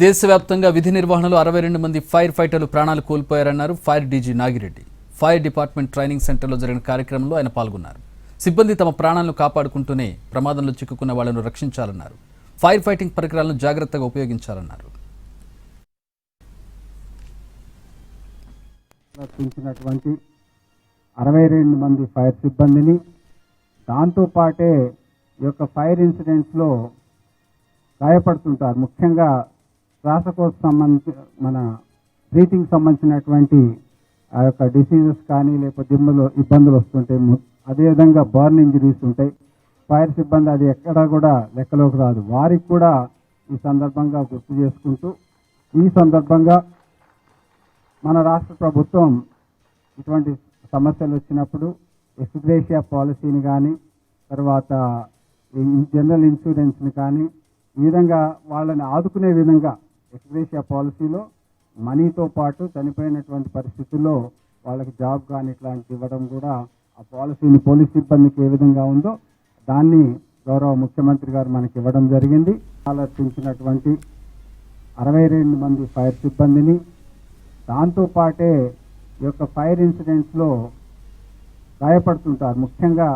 దేశవ్యాప్తంగా విధి నిర్వహణలో 62 మంది ఫైర్ ఫైటర్లు ప్రాణాలు కోల్పోయారన్నారు fire DG Nagireddy. Fire department training సెంటర్లో జరిగిన కార్యక్రమంలో ఆయన పాల్గొన్నారు. సిబ్బంది తమ ప్రాణాలను కాపాడుకుంటూనే ప్రమాదంలో చిక్కుకున్న వాళ్లను రక్షించాలన్నారు. ఫైర్ ఫైటింగ్ పరికరాలను జాగ్రత్తగా ఉపయోగించాలన్నారు. రక్షించినటువంటి 62 మంది ఫైర్ సిబ్బందిని, దాంతో పాటే ఈ యొక్క ఫైర్ ఇన్సిడెంట్స్లో గాయపడుతుంటారు. ముఖ్యంగా శ్వాసకోశ మన బ్రీతింగ్ సంబంధించినటువంటి ఆ యొక్క డిసీజెస్ కానీ లేకపోతే దిమ్ములో ఇబ్బందులు వస్తుంటాయి. అదేవిధంగా బర్న్ ఇంజరీస్ ఉంటాయి. ఫైర్ సిబ్బంది అది ఎక్కడా కూడా లెక్కలోకి రాదు. వారికి కూడా ఈ సందర్భంగా గుర్తు చేసుకుంటూ, ఈ సందర్భంగా మన రాష్ట్ర ప్రభుత్వం ఇటువంటి సమస్యలు వచ్చినప్పుడు ఎక్స్గ్రేషియా పాలసీని కానీ, తర్వాత జనరల్ ఇన్సూరెన్స్ని కానీ, ఈ విధంగా వాళ్ళని ఆదుకునే విధంగా ఎక్స్గ్రేషియా పాలసీలో మనీతో పాటు చనిపోయినటువంటి పరిస్థితుల్లో వాళ్ళకి జాబ్ కానీ ఇట్లాంటి ఇవ్వడం కూడా ఆ పాలసీని పోలీస్ సిబ్బందికి ఏ విధంగా ఉందో దాన్ని గౌరవ ముఖ్యమంత్రి గారు మనకి ఇవ్వడం జరిగింది. ఆలోచించినటువంటి 62 మంది ఫైర్ సిబ్బందిని, దాంతో పాటే ఈ యొక్క ఫైర్ ఇన్సిడెంట్స్లో గాయపడుతుంటారు. ముఖ్యంగా